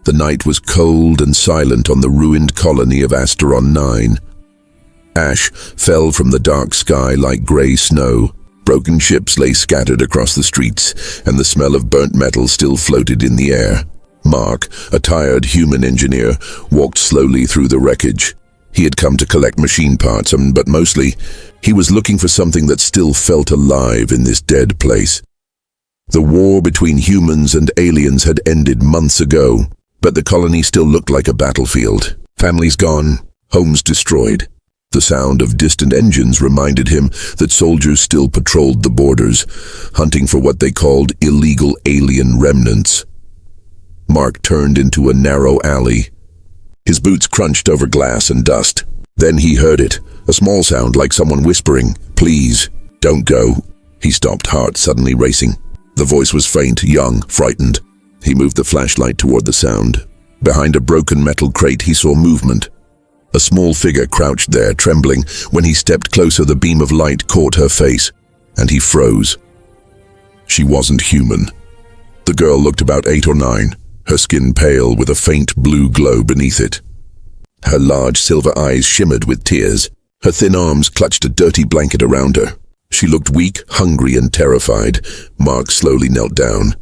The night was cold and silent on the ruined colony of Asteron 9. Ash fell from the dark sky like grey snow. Broken ships lay scattered across the streets, and the smell of burnt metal still floated in the air. Mark, a tired human engineer, walked slowly through the wreckage. He had come to collect machine parts, but mostly, he was looking for something that still felt alive in this dead place. The war between humans and aliens had ended months ago, but the colony still looked like a battlefield. Families gone, homes destroyed. The sound of distant engines reminded him that soldiers still patrolled the borders, hunting for what they called illegal alien remnants. Mark turned into a narrow alley. His boots crunched over glass and dust. Then he heard it, a small sound like someone whispering, "Please, don't go." He stopped, heart suddenly racing. The voice was faint, young, frightened. He moved the flashlight toward the sound. Behind a broken metal crate, he saw movement. A small figure crouched there, trembling. When he stepped closer, the beam of light caught her face, and he froze. She wasn't human. The girl looked about 8 or 9, her skin pale with a faint blue glow beneath it. Her large silver eyes shimmered with tears. Her thin arms clutched a dirty blanket around her. She looked weak, hungry, and terrified. Mark slowly knelt down.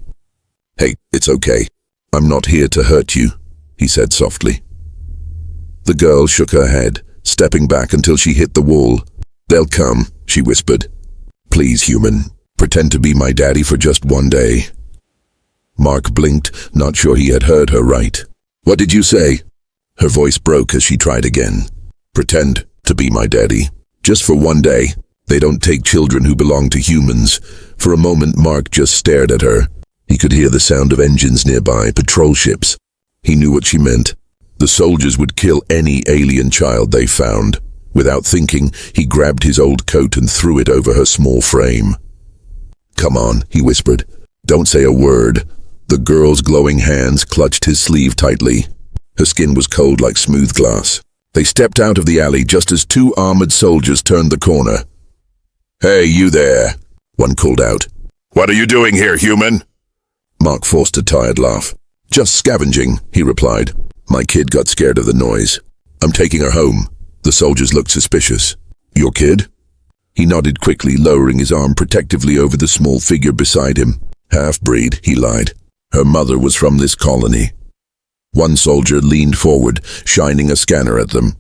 "Hey, it's okay. I'm not here to hurt you," he said softly. The girl shook her head, stepping back until she hit the wall. "They'll come," she whispered. "Please, human, pretend to be my daddy for just one day." Mark blinked, not sure he had heard her right. "What did you say?" Her voice broke as she tried again. "Pretend to be my daddy. Just for one day. They don't take children who belong to humans." For a moment, Mark just stared at her. He could hear the sound of engines nearby, patrol ships. He knew what she meant. The soldiers would kill any alien child they found. Without thinking, he grabbed his old coat and threw it over her small frame. "Come on," he whispered. "Don't say a word." The girl's glowing hands clutched his sleeve tightly. Her skin was cold like smooth glass. They stepped out of the alley just as 2 armored soldiers turned the corner. "Hey, you there," one called out. "What are you doing here, human?" Mark forced a tired laugh. "Just scavenging," he replied. "My kid got scared of the noise. I'm taking her home." The soldiers looked suspicious. "Your kid?" He nodded quickly, lowering his arm protectively over the small figure beside him. "Half-breed," he lied. "Her mother was from this colony." One soldier leaned forward, shining a scanner at them.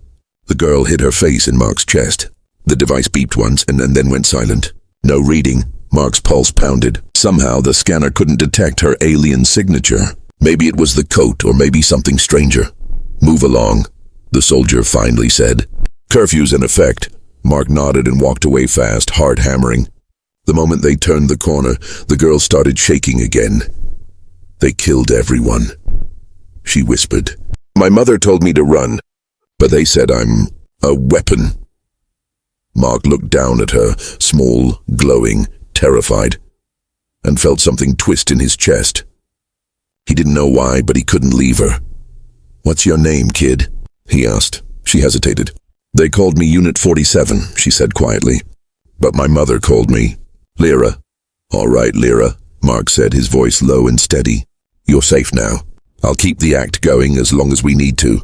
The girl hid her face in Mark's chest. The device beeped once and then went silent. No reading. Mark's pulse pounded. Somehow the scanner couldn't detect her alien signature. Maybe it was the coat, or maybe something stranger. "Move along," the soldier finally said. "Curfew's in effect." Mark nodded and walked away fast, heart hammering. The moment they turned the corner, the girl started shaking again. "They killed everyone," she whispered. "My mother told me to run, but they said I'm a weapon." Mark looked down at her, small, glowing, terrified, and felt something twist in his chest. He didn't know why, but he couldn't leave her. "What's your name, kid?" he asked. She hesitated. "They called me Unit 47, she said quietly. "But my mother called me Lyra." "All right, Lyra," Mark said, his voice low and steady. "You're safe now. I'll keep the act going as long as we need to."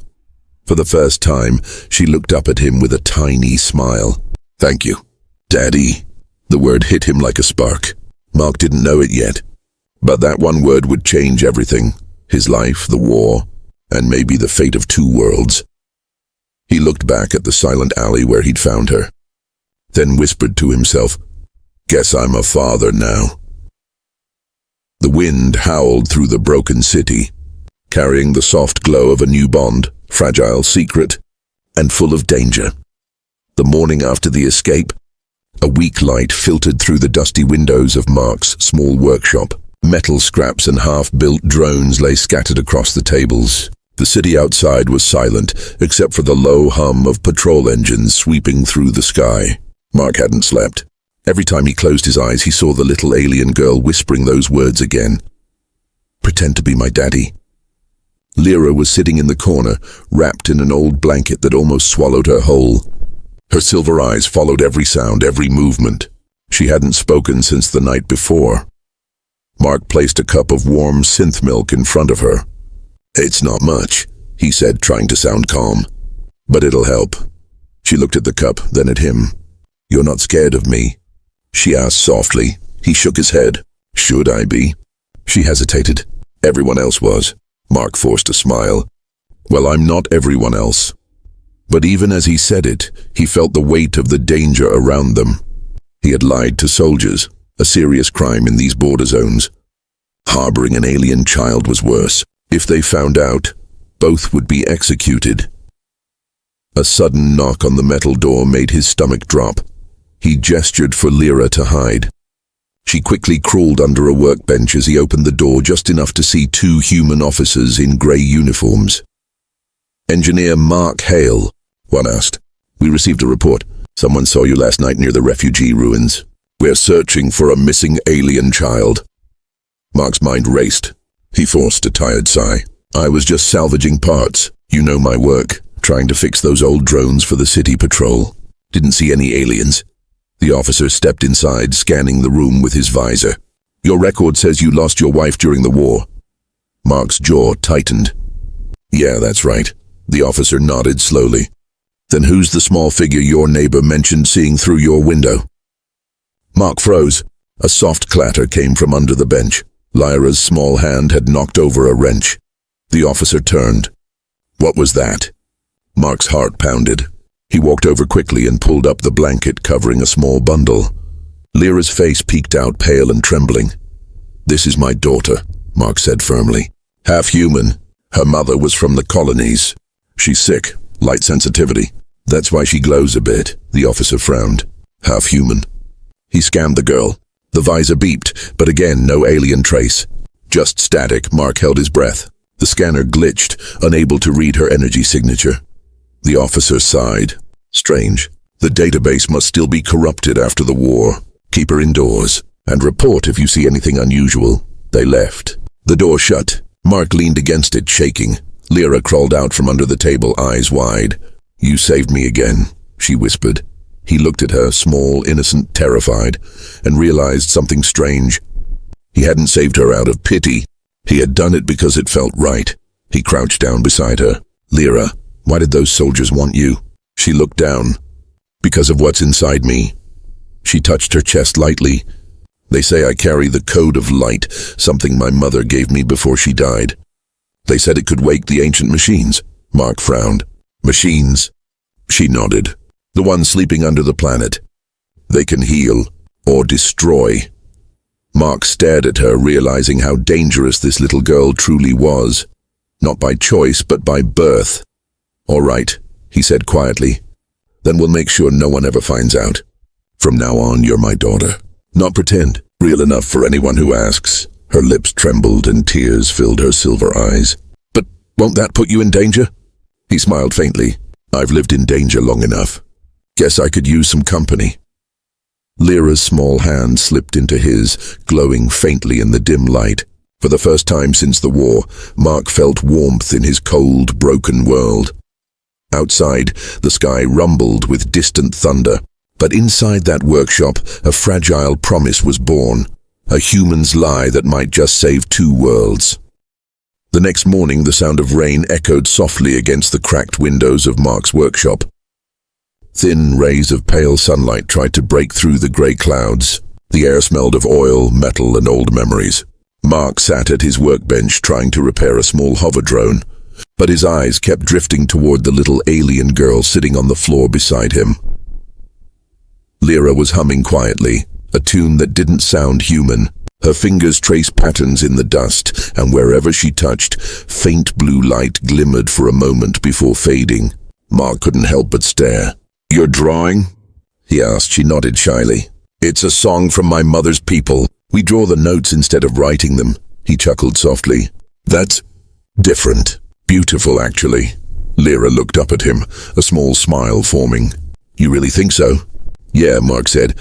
For the first time, she looked up at him with a tiny smile. "Thank you, Daddy." The word hit him like a spark. Mark didn't know it yet, but that one word would change everything. His life, the war, and maybe the fate of 2 worlds. He looked back at the silent alley where he'd found her, then whispered to himself, "Guess I'm a father now." The wind howled through the broken city, carrying the soft glow of a new bond, fragile, secret, and full of danger. The morning after the escape, a weak light filtered through the dusty windows of Mark's small workshop. Metal scraps and half-built drones lay scattered across the tables. The city outside was silent, except for the low hum of patrol engines sweeping through the sky. Mark hadn't slept. Every time he closed his eyes, he saw the little alien girl whispering those words again. "Pretend to be my daddy." Lyra was sitting in the corner, wrapped in an old blanket that almost swallowed her whole. Her silver eyes followed every sound, every movement. She hadn't spoken since the night before. Mark placed a cup of warm synth milk in front of her. "It's not much," he said, trying to sound calm. "But it'll help." She looked at the cup, then at him. "You're not scared of me?" she asked softly. He shook his head. "Should I be?" She hesitated. "Everyone else was." Mark forced a smile. "Well, I'm not everyone else." But even as he said it, he felt the weight of the danger around them. He had lied to soldiers, a serious crime in these border zones. Harboring an alien child was worse. If they found out, both would be executed. A sudden knock on the metal door made his stomach drop. He gestured for Lyra to hide. She quickly crawled under a workbench as he opened the door just enough to see two human officers in grey uniforms. "Engineer Mark Hale," one asked. "We received a report. Someone saw you last night near the refugee ruins. We're searching for a missing alien child." Mark's mind raced. He forced a tired sigh. "I was just salvaging parts. You know my work, trying to fix those old drones for the city patrol. Didn't see any aliens." The officer stepped inside, scanning the room with his visor. "Your record says you lost your wife during the war." Mark's jaw tightened. "Yeah, that's right." The officer nodded slowly. "Then who's the small figure your neighbor mentioned seeing through your window?" Mark froze. A soft clatter came from under the bench. Lyra's small hand had knocked over a wrench. The officer turned. "What was that?" Mark's heart pounded. He walked over quickly and pulled up the blanket covering a small bundle. Lyra's face peeked out, pale and trembling. "This is my daughter," Mark said firmly. "Half human. Her mother was from the colonies. She's sick, light sensitivity. That's why she glows a bit." The officer frowned. "Half human." He scanned the girl. The visor beeped, but again no alien trace. Just static. Mark held his breath. The scanner glitched, unable to read her energy signature. The officer sighed. "Strange. The database must still be corrupted after the war. Keep her indoors, and report if you see anything unusual." They left. The door shut. Mark leaned against it, shaking. Lyra crawled out from under the table, eyes wide. "You saved me again," she whispered. He looked at her, small, innocent, terrified, and realized something strange. He hadn't saved her out of pity. He had done it because it felt right. He crouched down beside her. "Lyra, why did those soldiers want you?" She looked down. "Because of what's inside me." She touched her chest lightly. "They say I carry the code of light, something my mother gave me before she died. They said it could wake the ancient machines." Mark frowned. "Machines?" She nodded. "The ones sleeping under the planet. They can heal or destroy." Mark stared at her, realizing how dangerous this little girl truly was. Not by choice, but by birth. "All right," he said quietly. "Then we'll make sure no one ever finds out. From now on, you're my daughter. Not pretend. Real enough for anyone who asks." Her lips trembled and tears filled her silver eyes. "But won't that put you in danger?" He smiled faintly. "I've lived in danger long enough. Guess I could use some company." Lyra's small hand slipped into his, glowing faintly in the dim light. For the first time since the war, Mark felt warmth in his cold, broken world. Outside, the sky rumbled with distant thunder. But inside that workshop, a fragile promise was born. A human's lie that might just save two worlds. The next morning, the sound of rain echoed softly against the cracked windows of Mark's workshop. Thin rays of pale sunlight tried to break through the grey clouds. The air smelled of oil, metal, and old memories. Mark sat at his workbench trying to repair a small hover drone, but his eyes kept drifting toward the little alien girl sitting on the floor beside him. Lyra was humming quietly, a tune that didn't sound human. Her fingers traced patterns in the dust, and wherever she touched, faint blue light glimmered for a moment before fading. Mark couldn't help but stare. "You're drawing?" he asked. She nodded shyly. "It's a song from my mother's people. We draw the notes instead of writing them." He chuckled softly. "That's different. Beautiful, actually." Lyra looked up at him, a small smile forming. "You really think so?" "Yeah," Mark said.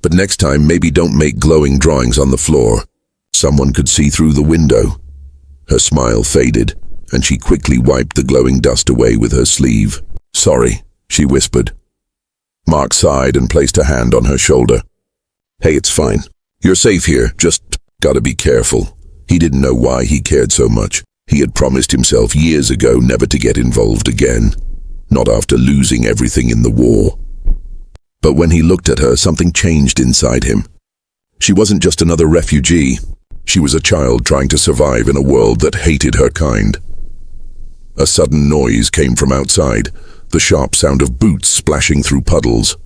"But next time, maybe don't make glowing drawings on the floor. Someone could see through the window." Her smile faded, and she quickly wiped the glowing dust away with her sleeve. "Sorry," she whispered. Mark sighed and placed a hand on her shoulder. "Hey, it's fine. You're safe here, just gotta be careful." He didn't know why he cared so much. He had promised himself years ago never to get involved again, not after losing everything in the war. But when he looked at her, something changed inside him. She wasn't just another refugee. She was a child trying to survive in a world that hated her kind. A sudden noise came from outside, the sharp sound of boots splashing through puddles.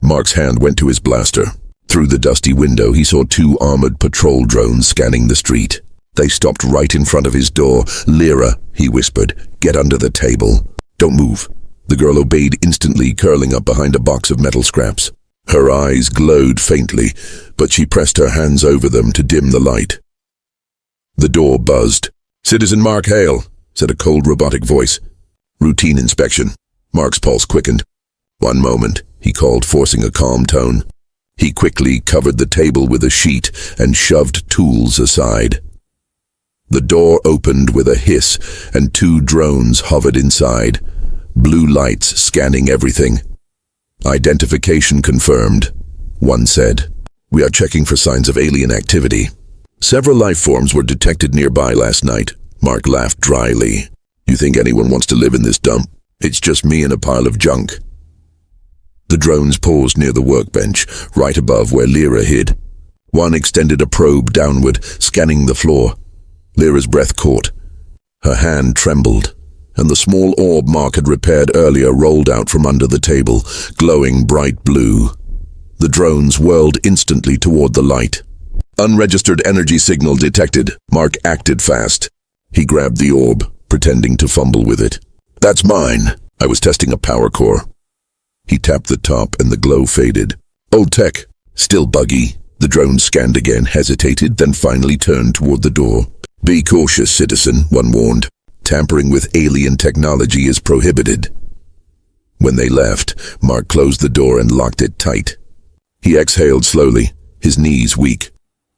Mark's hand went to his blaster. Through the dusty window, he saw 2 armored patrol drones scanning the street. They stopped right in front of his door. "Lyra," he whispered, "get under the table. Don't move." The girl obeyed instantly, curling up behind a box of metal scraps. Her eyes glowed faintly, but she pressed her hands over them to dim the light. The door buzzed. "Citizen Mark Hale," said a cold robotic voice. "Routine inspection." Mark's pulse quickened. "One moment," he called, forcing a calm tone. He quickly covered the table with a sheet and shoved tools aside. The door opened with a hiss, and 2 drones hovered inside, blue lights scanning everything. "Identification confirmed," one said. "We are checking for signs of alien activity. Several life forms were detected nearby last night." Mark laughed dryly. "You think anyone wants to live in this dump? It's just me and a pile of junk." The drones paused near the workbench, right above where Lyra hid. One extended a probe downward, scanning the floor. Lyra's breath caught. Her hand trembled, and the small orb Mark had repaired earlier rolled out from under the table, glowing bright blue. The drones whirled instantly toward the light. "Unregistered energy signal detected." Mark acted fast. He grabbed the orb, pretending to fumble with it. "That's mine. I was testing a power core." He tapped the top and the glow faded. "Old tech." Still buggy. The drone scanned again, hesitated, then finally turned toward the door. "Be cautious, citizen," one warned. "Tampering with alien technology is prohibited." When they left, Mark closed the door and locked it tight. He exhaled slowly, his knees weak.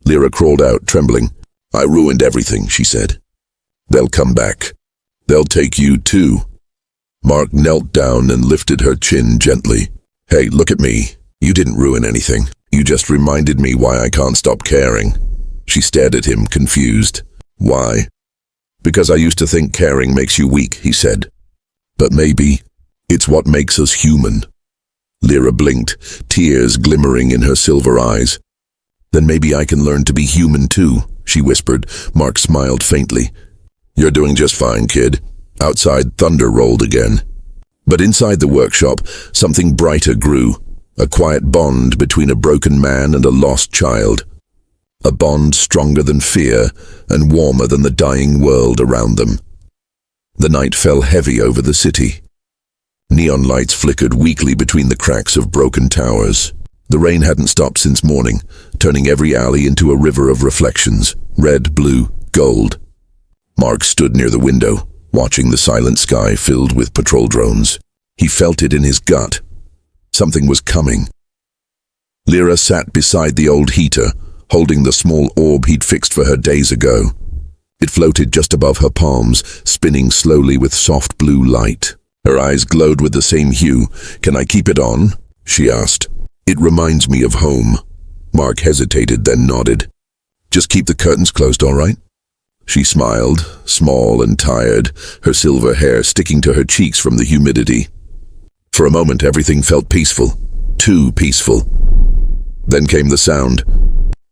Lyra crawled out, trembling. "I ruined everything," she said. "They'll come back. They'll take you too." Mark knelt down and lifted her chin gently. "Hey, look at me. You didn't ruin anything. You just reminded me why I can't stop caring." She stared at him, confused. "Why?" "Because I used to think caring makes you weak," he said. "But maybe it's what makes us human." Lyra blinked, tears glimmering in her silver eyes. "Then maybe I can learn to be human too," she whispered. Mark smiled faintly. "You're doing just fine, kid." Outside, thunder rolled again. But inside the workshop, something brighter grew, a quiet bond between a broken man and a lost child. A bond stronger than fear and warmer than the dying world around them. The night fell heavy over the city. Neon lights flickered weakly between the cracks of broken towers. The rain hadn't stopped since morning, turning every alley into a river of reflections, red, blue, gold. Mark stood near the window, watching the silent sky filled with patrol drones. He felt it in his gut. Something was coming. Lyra sat beside the old heater, holding the small orb he'd fixed for her days ago. It floated just above her palms, spinning slowly with soft blue light. Her eyes glowed with the same hue. "Can I keep it on?" she asked. "It reminds me of home." Mark hesitated, then nodded. "Just keep the curtains closed, all right?" She smiled, small and tired, her silver hair sticking to her cheeks from the humidity. For a moment, everything felt peaceful, too peaceful. Then came the sound,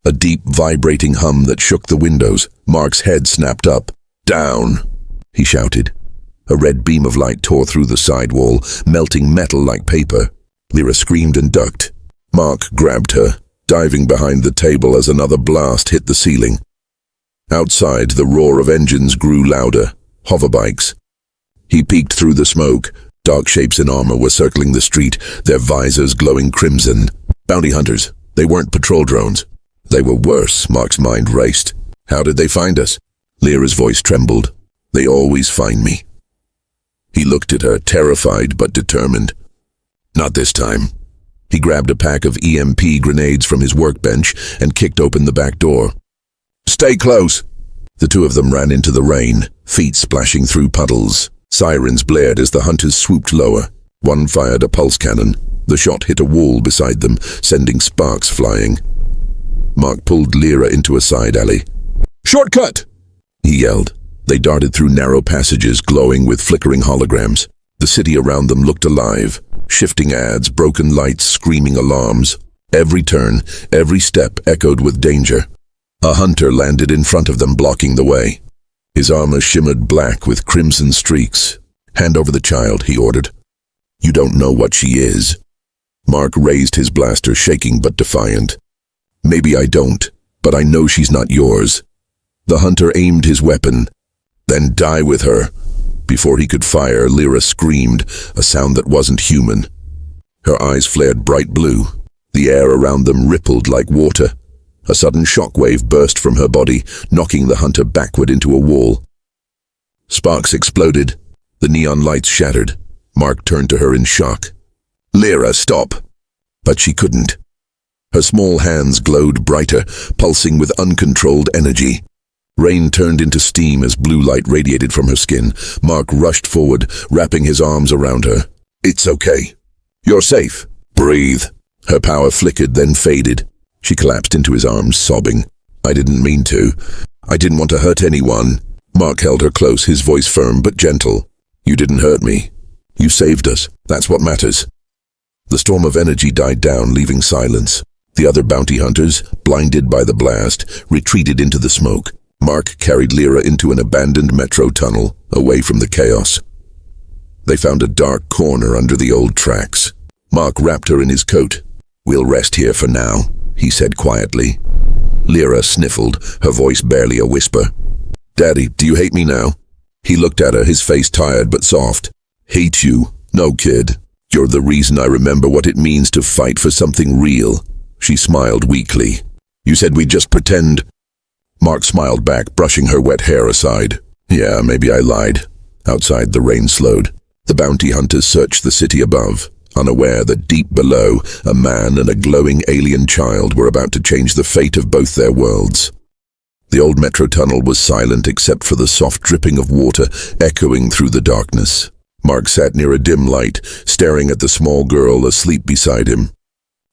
a deep, vibrating hum that shook the windows. Mark's head snapped up. "Down!" he shouted. A red beam of light tore through the side wall, melting metal like paper. Lyra screamed and ducked. Mark grabbed her, diving behind the table as another blast hit the ceiling. Outside, the roar of engines grew louder, hoverbikes. He peeked through the smoke. Dark shapes in armor were circling the street, their visors glowing crimson. Bounty hunters. They weren't patrol drones. They were worse, Mark's mind raced. "How did they find us?" Lyra's voice trembled. "They always find me." He looked at her, terrified but determined. "Not this time." He grabbed a pack of EMP grenades from his workbench and kicked open the back door. "Stay close!" The two of them ran into the rain, feet splashing through puddles. Sirens blared as the hunters swooped lower. One fired a pulse cannon. The shot hit a wall beside them, sending sparks flying. Mark pulled Lyra into a side alley. "Shortcut!" he yelled. They darted through narrow passages glowing with flickering holograms. The city around them looked alive. Shifting ads, broken lights, screaming alarms. Every turn, every step echoed with danger. A hunter landed in front of them, blocking the way. His armor shimmered black with crimson streaks. "Hand over the child," he ordered. "You don't know what she is." Mark raised his blaster, shaking but defiant. "Maybe I don't, but I know she's not yours." The hunter aimed his weapon. "Then die with her." Before he could fire, Lyra screamed, a sound that wasn't human. Her eyes flared bright blue. The air around them rippled like water. A sudden shockwave burst from her body, knocking the hunter backward into a wall. Sparks exploded. The neon lights shattered. Mark turned to her in shock. "Lyra, stop!" But she couldn't. Her small hands glowed brighter, pulsing with uncontrolled energy. Rain turned into steam as blue light radiated from her skin. Mark rushed forward, wrapping his arms around her. "It's okay. You're safe. Breathe." Her power flickered, then faded. She collapsed into his arms, sobbing. "I didn't mean to. I didn't want to hurt anyone." Mark held her close, his voice firm but gentle. "You didn't hurt me. You saved us. That's what matters." The storm of energy died down, leaving silence. The other bounty hunters, blinded by the blast, retreated into the smoke. Mark carried Lyra into an abandoned metro tunnel, away from the chaos. They found a dark corner under the old tracks. Mark wrapped her in his coat. "We'll rest here for now," he said quietly. Lyra sniffled, her voice barely a whisper. "Daddy, do you hate me now?" He looked at her, his face tired but soft. "Hate you? No, kid. You're the reason I remember what it means to fight for something real." She smiled weakly. "You said we'd just pretend." Mark smiled back, brushing her wet hair aside. "Yeah, maybe I lied." Outside, the rain slowed. The bounty hunters searched the city above, unaware that deep below, a man and a glowing alien child were about to change the fate of both their worlds. The old metro tunnel was silent except for the soft dripping of water echoing through the darkness. Mark sat near a dim light, staring at the small girl asleep beside him.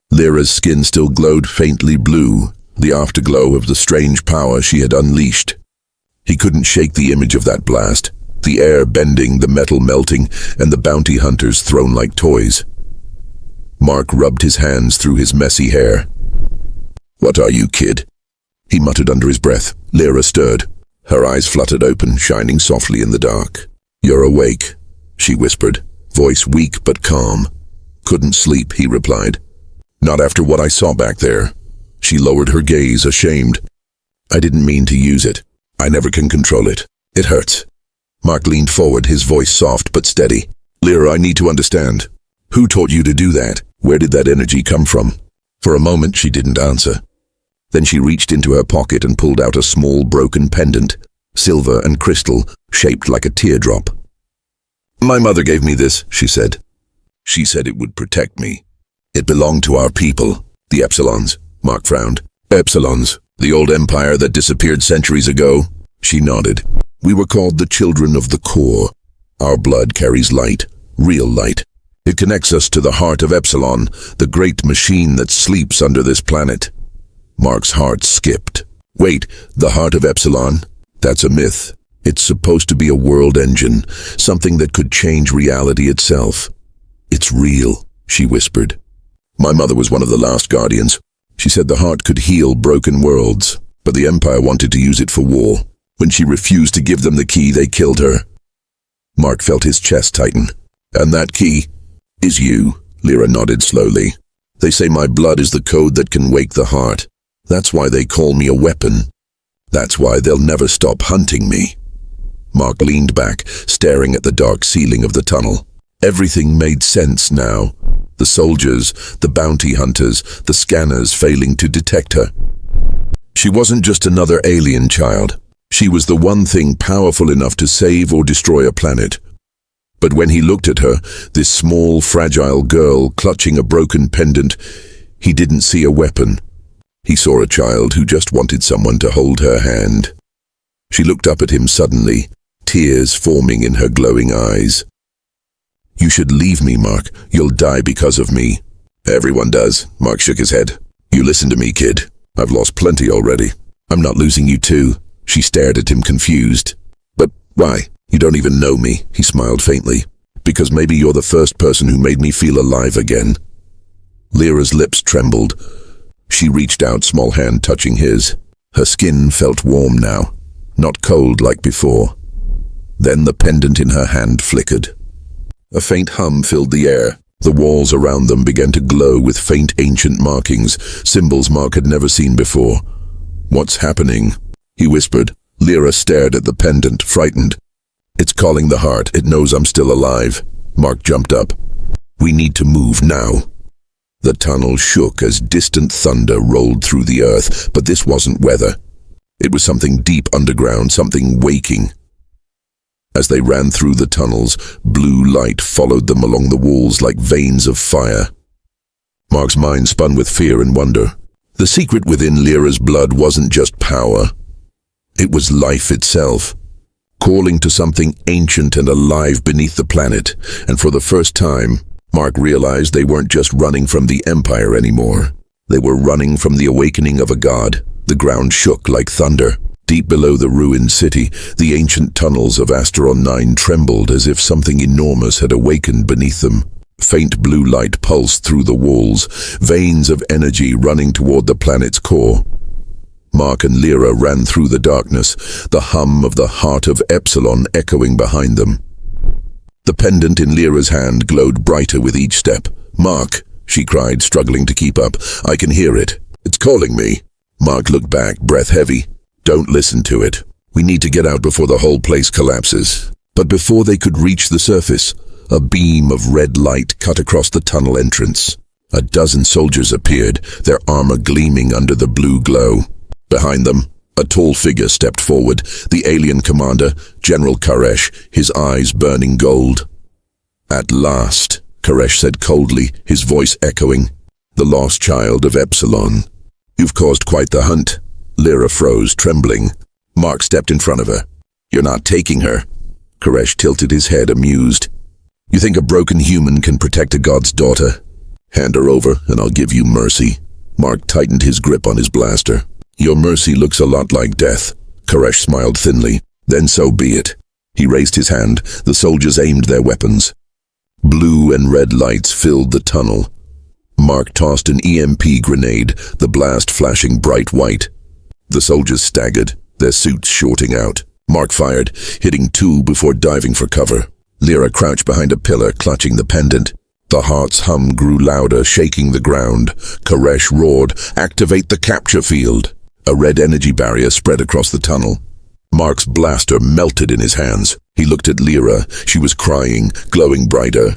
Lyra's skin still glowed faintly blue, the afterglow of the strange power she had unleashed. He couldn't shake the image of that blast, the air bending, the metal melting, and the bounty hunters thrown like toys. Mark rubbed his hands through his messy hair. "What are you, kid?" he muttered under his breath. Lyra stirred. Her eyes fluttered open, shining softly in the dark. "You're awake," she whispered, voice weak but calm. "Couldn't sleep," he replied. "Not after what I saw back there." She lowered her gaze, ashamed. "I didn't mean to use it. I never can control it. It hurts." Mark leaned forward, his voice soft but steady. "Lyra, I need to understand. Who taught you to do that? Where did that energy come from?" For a moment she didn't answer. Then she reached into her pocket and pulled out a small broken pendant, silver and crystal, shaped like a teardrop. "My mother gave me this," she said. "She said it would protect me. It belonged to our people, the Epsilons." Mark frowned. "Epsilons, the old empire that disappeared centuries ago?" She nodded. "We were called the children of the core. Our blood carries light, real light. It connects us to the heart of Epsilon, the great machine that sleeps under this planet." Mark's heart skipped. "Wait, the heart of Epsilon? That's a myth. It's supposed to be a world engine, something that could change reality itself." "It's real," she whispered. "My mother was one of the last guardians. She said the heart could heal broken worlds, but the Empire wanted to use it for war. When she refused to give them the key, they killed her." Mark felt his chest tighten. "And that key is you," Lyra nodded slowly. "They say my blood is the code that can wake the heart. That's why they call me a weapon. That's why they'll never stop hunting me." Mark leaned back, staring at the dark ceiling of the tunnel. Everything made sense now. The soldiers, the bounty hunters, the scanners failing to detect her. She wasn't just another alien child. She was the one thing powerful enough to save or destroy a planet. But when he looked at her, this small, fragile girl clutching a broken pendant, he didn't see a weapon. He saw a child who just wanted someone to hold her hand. She looked up at him suddenly, tears forming in her glowing eyes. "You should leave me, Mark. You'll die because of me." "Everyone does." Mark shook his head. "You listen to me, kid. I've lost plenty already. I'm not losing you too." She stared at him confused. "But Why? You don't even know me, he smiled faintly. Because maybe you're the first person who made me feel alive again. Lyra's lips trembled. She reached out, small hand touching his. Her skin felt warm now, not cold like before. Then the pendant in her hand flickered. A faint hum filled the air. The walls around them began to glow with faint ancient markings, symbols Mark had never seen before. What's happening? He whispered. Lyra stared at the pendant, frightened. It's calling the heart. It knows I'm still alive. Mark jumped up. We need to move now. The tunnel shook as distant thunder rolled through the earth, but this wasn't weather. It was something deep underground, something waking. As they ran through the tunnels, blue light followed them along the walls like veins of fire. Mark's mind spun with fear and wonder. The secret within Lyra's blood wasn't just power. It was life itself, calling to something ancient and alive beneath the planet, and for the first time, Mark realized they weren't just running from the Empire anymore. They were running from the awakening of a god. The ground shook like thunder. Deep below the ruined city, the ancient tunnels of Asteron 9 trembled as if something enormous had awakened beneath them. Faint blue light pulsed through the walls, veins of energy running toward the planet's core. Mark and Lyra ran through the darkness, the hum of the heart of Epsilon echoing behind them. The pendant in Lyra's hand glowed brighter with each step. Mark, she cried, struggling to keep up. I can hear it. It's calling me. Mark looked back, breath heavy. Don't listen to it. We need to get out before the whole place collapses. But before they could reach the surface, a beam of red light cut across the tunnel entrance. A dozen soldiers appeared, their armor gleaming under the blue glow. Behind them, a tall figure stepped forward, the alien commander, General Koresh, his eyes burning gold. At last, Koresh said coldly, his voice echoing, the lost child of Epsilon. You've caused quite the hunt. Lyra froze, trembling. Mark stepped in front of her. You're not taking her. Koresh tilted his head, amused. You think a broken human can protect a god's daughter? Hand her over, and I'll give you mercy. Mark tightened his grip on his blaster. Your mercy looks a lot like death. Koresh smiled thinly. Then so be it. He raised his hand. The soldiers aimed their weapons. Blue and red lights filled the tunnel. Mark tossed an EMP grenade, the blast flashing bright white. The soldiers staggered, their suits shorting out. Mark fired, hitting two before diving for cover. Lyra crouched behind a pillar, clutching the pendant. The heart's hum grew louder, shaking the ground. Koresh roared, activate the capture field. A red energy barrier spread across the tunnel. Mark's blaster melted in his hands. He looked at Lyra. She was crying, glowing brighter.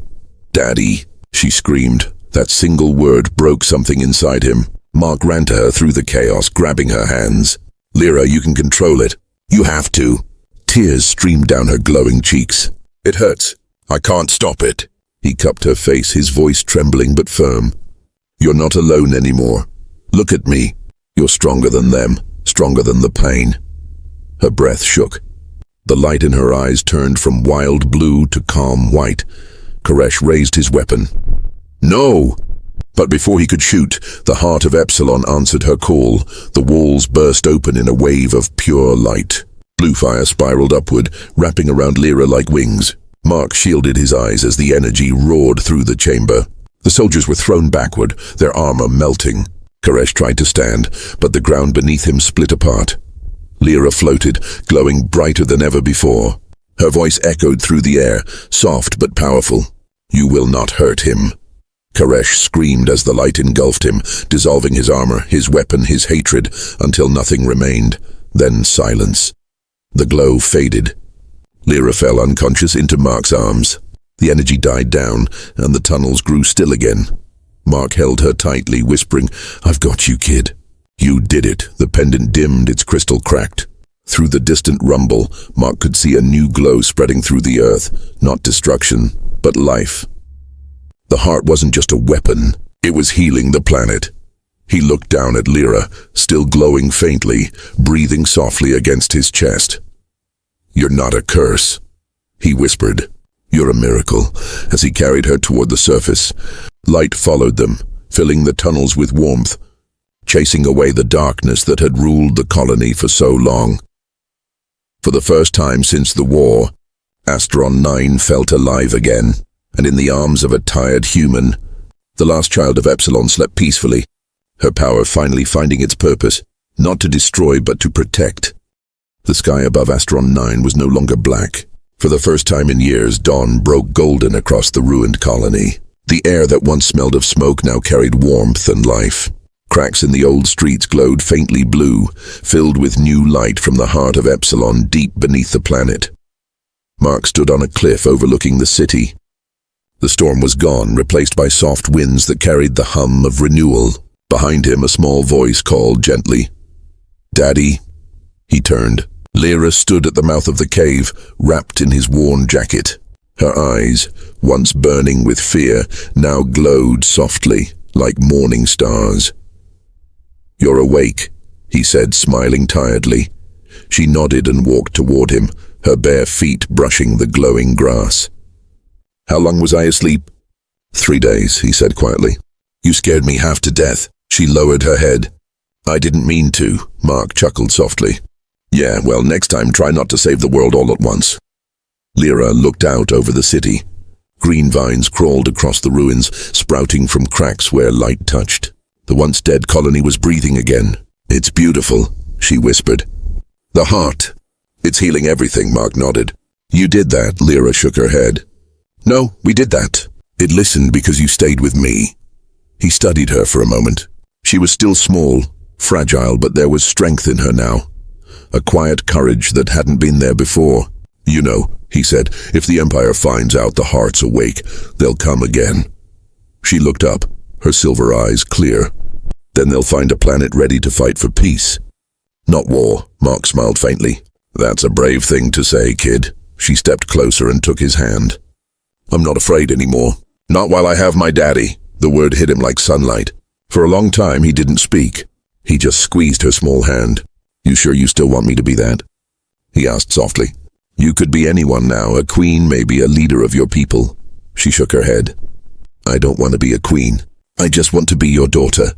Daddy, she screamed. That single word broke something inside him. Mark ran to her through the chaos, grabbing her hands. Lyra, you can control it. You have to. Tears streamed down her glowing cheeks. It hurts. I can't stop it. He cupped her face, his voice trembling but firm. You're not alone anymore. Look at me. You're stronger than them, stronger than the pain. Her breath shook. The light in her eyes turned from wild blue to calm white. Koresh raised his weapon. No! But before he could shoot, the heart of Epsilon answered her call. The walls burst open in a wave of pure light. Blue fire spiraled upward, wrapping around Lyra like wings. Mark shielded his eyes as the energy roared through the chamber. The soldiers were thrown backward, their armor melting. Koresh tried to stand, but the ground beneath him split apart. Lyra floated, glowing brighter than ever before. Her voice echoed through the air, soft but powerful. You will not hurt him. Koresh screamed as the light engulfed him, dissolving his armor, his weapon, his hatred, until nothing remained. Then silence. The glow faded. Lyra fell unconscious into Mark's arms. The energy died down, and the tunnels grew still again. Mark held her tightly, whispering, I've got you, kid. You did it. The pendant dimmed, its crystal cracked. Through the distant rumble, Mark could see a new glow spreading through the earth. Not destruction, but life. The heart wasn't just a weapon. It was healing the planet. He looked down at Lyra, still glowing faintly, breathing softly against his chest. You're not a curse, he whispered. You're a miracle, as he carried her toward the surface. Light followed them, filling the tunnels with warmth, chasing away the darkness that had ruled the colony for so long. For the first time since the war, Asteron 9 felt alive again, and in the arms of a tired human, the last child of Epsilon slept peacefully, her power finally finding its purpose, not to destroy but to protect. The sky above Asteron 9 was no longer black. For the first time in years, dawn broke golden across the ruined colony. The air that once smelled of smoke now carried warmth and life. Cracks in the old streets glowed faintly blue, filled with new light from the heart of Epsilon deep beneath the planet. Mark stood on a cliff overlooking the city. The storm was gone, replaced by soft winds that carried the hum of renewal. Behind him, a small voice called gently, "Daddy." He turned. Lyra stood at the mouth of the cave, wrapped in his worn jacket. Her eyes, once burning with fear, now glowed softly, like morning stars. "You're awake," he said, smiling tiredly. She nodded and walked toward him, her bare feet brushing the glowing grass. "How long was I asleep?" "3 days," he said quietly. "You scared me half to death." She lowered her head. "I didn't mean to," Mark chuckled softly. "Yeah, well, next time try not to save the world all at once." Lyra looked out over the city. Green vines crawled across the ruins, sprouting from cracks where light touched. The once dead colony was breathing again. "It's beautiful," she whispered. "The heart. It's healing everything," Mark nodded. "You did that," Lyra shook her head. "No, we did that. It listened because you stayed with me." He studied her for a moment. She was still small, fragile, but there was strength in her now. A quiet courage that hadn't been there before. "You know," he said, "if the Empire finds out the heart's awake, they'll come again." She looked up, her silver eyes clear. "Then they'll find a planet ready to fight for peace." "Not war," Mark smiled faintly. "That's a brave thing to say, kid." She stepped closer and took his hand. "I'm not afraid anymore. Not while I have my daddy." The word hit him like sunlight. For a long time he didn't speak. He just squeezed her small hand. "You sure you still want me to be that?" he asked softly. "You could be anyone now, a queen, maybe a leader of your people." She shook her head. "I don't want to be a queen. I just want to be your daughter."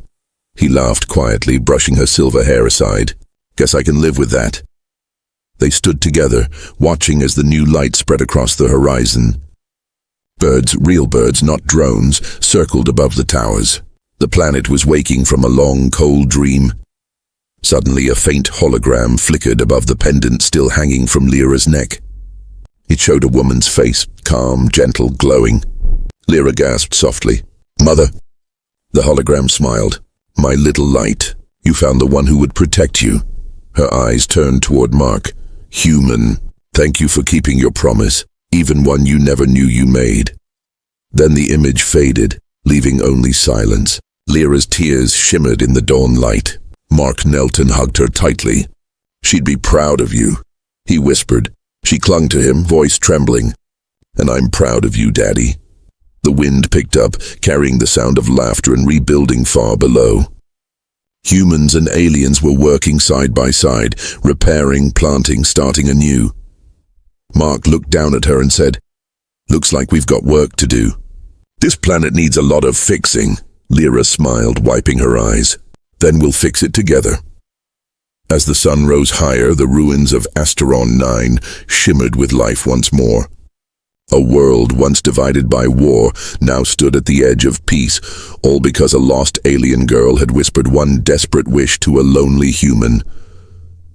He laughed quietly, brushing her silver hair aside. "Guess I can live with that." They stood together, watching as the new light spread across the horizon. Birds, real birds, not drones, circled above the towers. The planet was waking from a long, cold dream. Suddenly, a faint hologram flickered above the pendant still hanging from Lyra's neck. It showed a woman's face, calm, gentle, glowing. Lyra gasped softly, "Mother." The hologram smiled. "My little light, you found the one who would protect you." Her eyes turned toward Mark. "Human, thank you for keeping your promise, even one you never knew you made." Then the image faded, leaving only silence. Lyra's tears shimmered in the dawn light. Mark knelt and hugged her tightly. "She'd be proud of you," he whispered. She clung to him, voice trembling. "And I'm proud of you, Daddy." The wind picked up, carrying the sound of laughter and rebuilding far below. Humans and aliens were working side by side, repairing, planting, starting anew. Mark looked down at her and said, "Looks like we've got work to do." "This planet needs a lot of fixing," Lyra smiled, wiping her eyes. "Then we'll fix it together." As the sun rose higher, the ruins of Asteron 9 shimmered with life once more. A world once divided by war now stood at the edge of peace, all because a lost alien girl had whispered one desperate wish to a lonely human.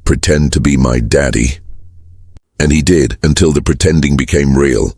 "Pretend to be my daddy." And he did, until the pretending became real.